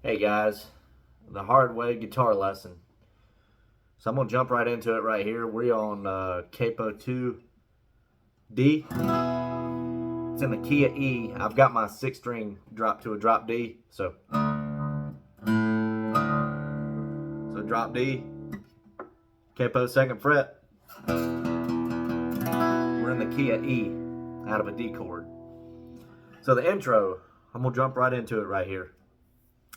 Hey guys, the hard way guitar lesson. So I'm gonna jump right into it right here. We're on Capo 2D. It's in the key of E. I've got my 6th string dropped to a drop D. So drop D, Capo 2nd fret. We're in the key of E out of a D chord. So the intro, I'm gonna jump right into it right here.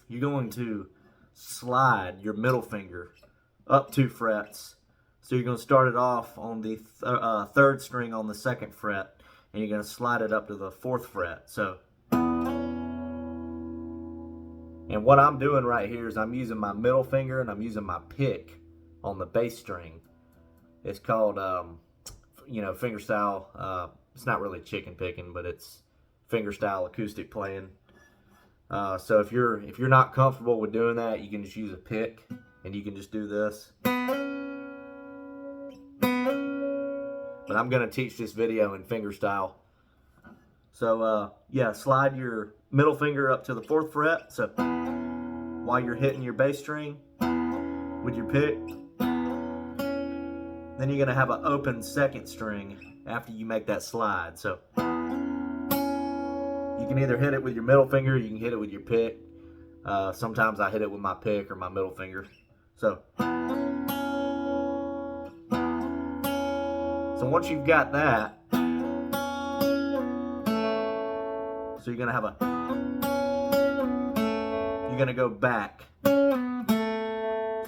You're going to slide your middle finger up 2 frets. So you're going to start it off on the 3rd string on the 2nd fret, and you're going to slide it up to the 4th fret. So, and what I'm doing right here is I'm using my middle finger and I'm using my pick on the bass string. It's called, fingerstyle. It's not really chicken picking, but it's fingerstyle acoustic playing. So if you're not comfortable with doing that, you can just use a pick and you can just do this. But I'm gonna teach this video in fingerstyle. So yeah, slide your middle finger up to the 4th fret. So while you're hitting your bass string with your pick, then you're gonna have an open 2nd string after you make that slide. So you can either hit it with your middle finger, or you can hit it with your pick. Sometimes I hit it with my pick or my middle finger. So once you've got that, so you're gonna go back.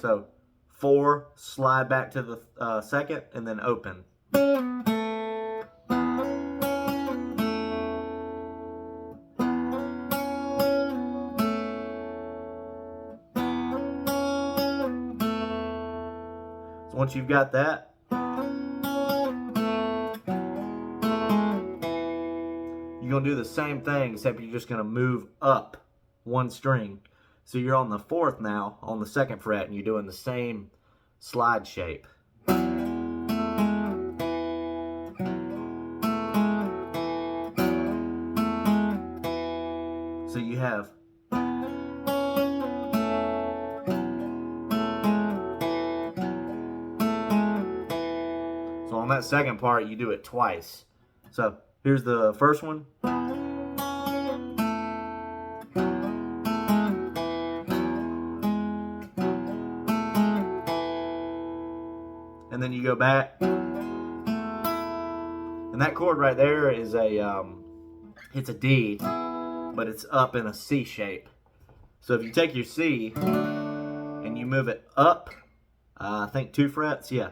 So 4, slide back to the 2nd, and then open. So once you've got that, you're going to do the same thing, except you're just going to move up 1 string. So you're on the 4th now, on the 2nd fret, and you're doing the same slide shape. So you have on that 2nd part, you do it twice. So here's the first one. And then you go back. And that chord right there is it's a D, but it's up in a C shape. So if you take your C and you move it up, I think 2 frets, yeah.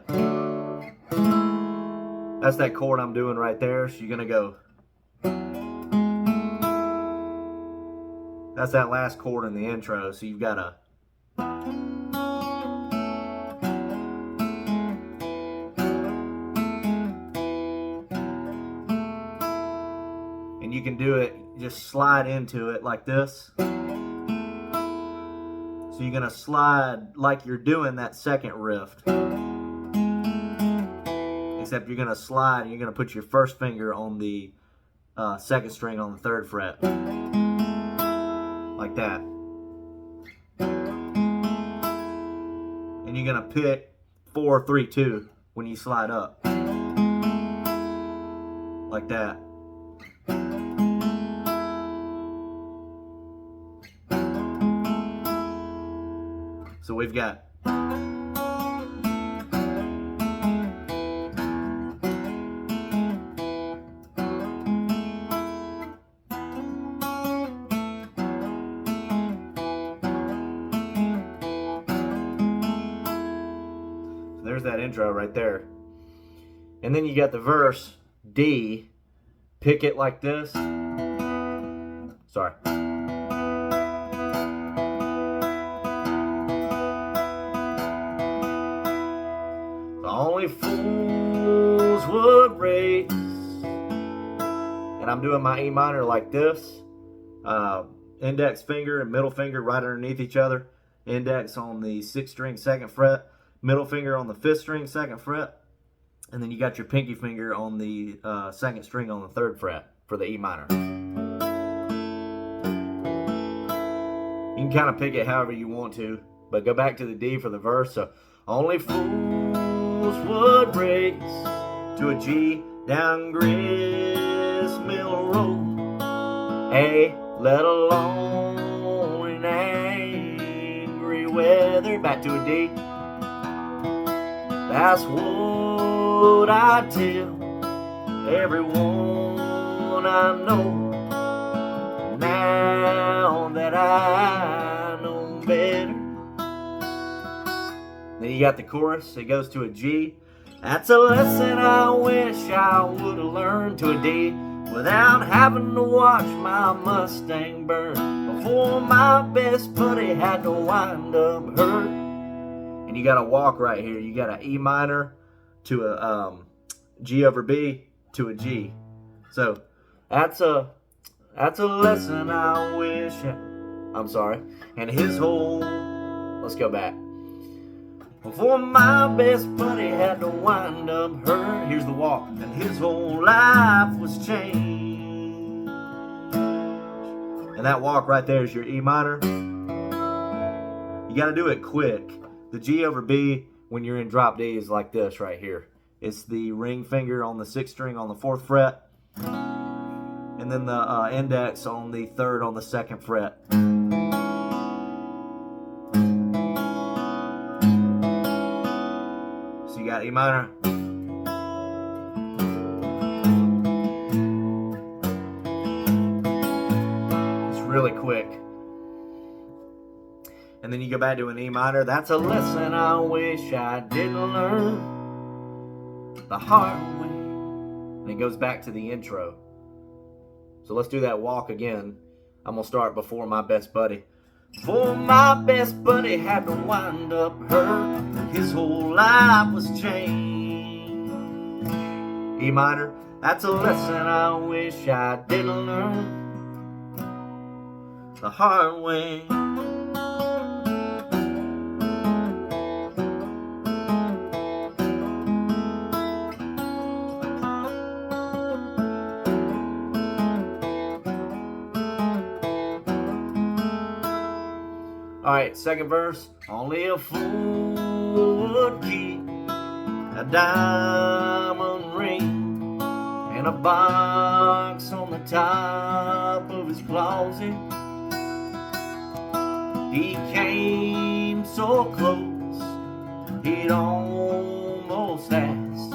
That's that chord I'm doing right there. So you're gonna go. That's that last chord in the intro. So you've got a. And you can do it, just slide into it like this. So you're gonna slide like you're doing that 2nd riff. Except you're gonna slide and you're gonna put your 1st finger on the 2nd string on the 3rd fret. Like that. And you're gonna pick 4, 3, 2 when you slide up. Like that. So we've got. There's that intro right there. And then you got the verse, D, pick it like this. Sorry. Only fools would race. And I'm doing my E minor like this. Index finger and middle finger right underneath each other. Index on the 6th string 2nd fret. Middle finger on the 5th string 2nd fret. And then you got your pinky finger on the 2nd string on the 3rd fret for the E minor. You can can kind of pick it however you want to, but go back to the D for the verse. So only fools would race to a G down Grist Mill Road, A, let alone in angry weather. Back to a D. That's what I tell everyone I know, now that I know better. Then you got the chorus. It goes to a G. That's a lesson I wish I would have learned, to a D, without having to watch my Mustang burn before my best buddy had to wind up hurt. And you got to walk right here. You got an E minor to a G over B to a G. So that's a lesson I wish. I'm sorry. And his whole. Let's go back. Before my best buddy had to wind up hurt. Here's the walk. And his whole life was changed. And that walk right there is your E minor. You got to do it quick. The G over B when you're in drop D is like this right here. It's the ring finger on the 6th string on the 4th fret. And then the index on the 3rd on the 2nd fret. So you got E minor. It's really quick. And then you go back to an E minor. That's a lesson I wish I didn't learn the hard way. And it goes back to the intro. So let's do that walk again. I'm going to start before my best buddy. For my best buddy had to wind up hurt. His whole life was changed. E minor. That's a lesson I wish I didn't learn the hard way. Alright, second verse. Only a fool would keep a diamond ring and a box on the top of his closet. He came so close, he'd almost asked.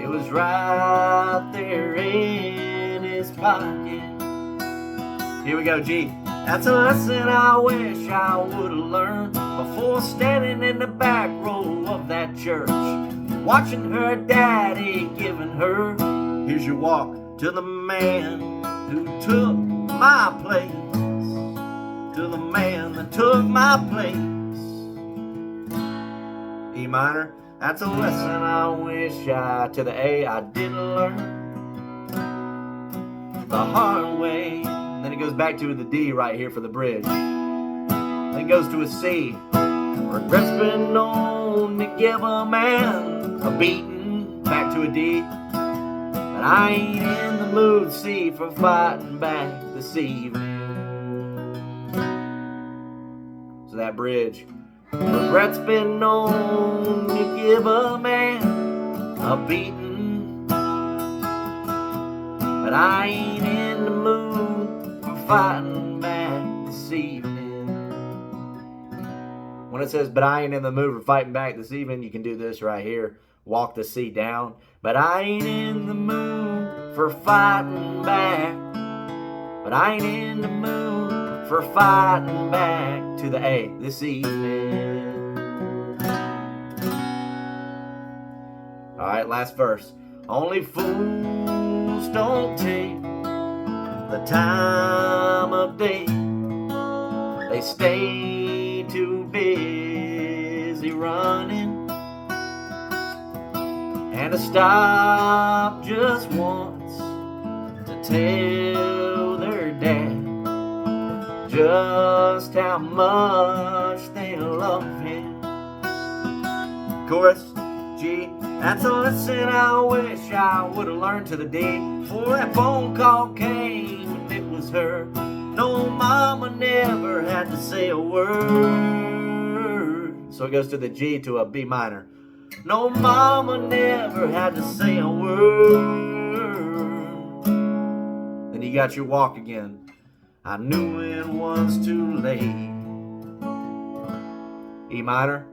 It was right there in his pocket. Here we go, G. That's a lesson I wish I would have learned before standing in the back row of that church, watching her daddy giving her. Here's your walk to the man who took my place, to the man that took my place. E minor. That's a lesson I wish to the A I didn't learn the hard way. Then it goes back to the D right here for the bridge. Then it goes to a C. Regret's been known to give a man a beating. Back to a D. But I ain't in the mood, C, for fighting back this evening. So that bridge. Regret's been known to give a man a beating. But I ain't in the mood fighting back this evening. When it says, but I ain't in the mood for fighting back this evening, you can do this right here. Walk the C down. But I ain't in the mood for fighting back. But I ain't in the mood for fighting back to the A this evening. Alright, last verse. Only fools don't take the time of day. They stay too busy running, and to stop just once to tell their dad just how much they love him. Chorus, G. That's a lesson I wish I would have learned to the D. Before that phone call came and it was her. No, mama never had to say a word. So it goes to the G to a B minor. No, mama never had to say a word. Then you got your walk again. I knew it was too late. E minor.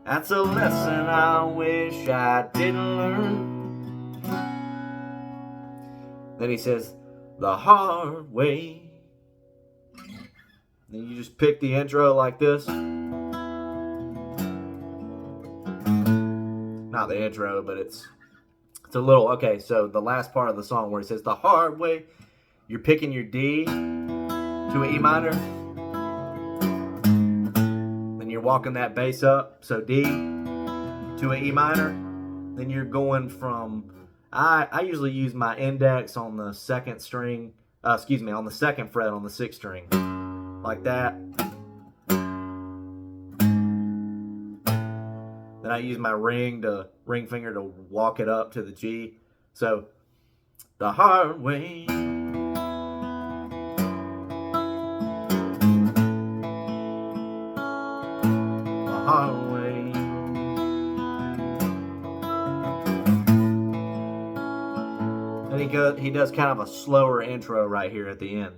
That's a lesson I wish I didn't learn. Then he says, the hard way. Then you just pick the intro like this. Not the intro, but it's a little, okay, so the last part of the song where it says the hard way, you're picking your D to an E minor. Then you're walking that bass up, so D to an E minor. Then you're going from, I usually use my index on the second string, on the second fret on the sixth string. Like that. Then I use my ring finger to walk it up to the G. So, the hard way. The hard way. And he does kind of a slower intro right here at the end.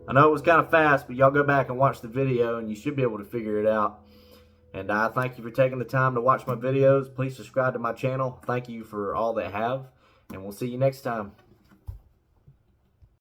I know it was kind of fast, but y'all go back and watch the video and you should be able to figure it out. And I thank you for taking the time to watch my videos. Please subscribe to my channel. Thank you for all that have, and we'll see you next time.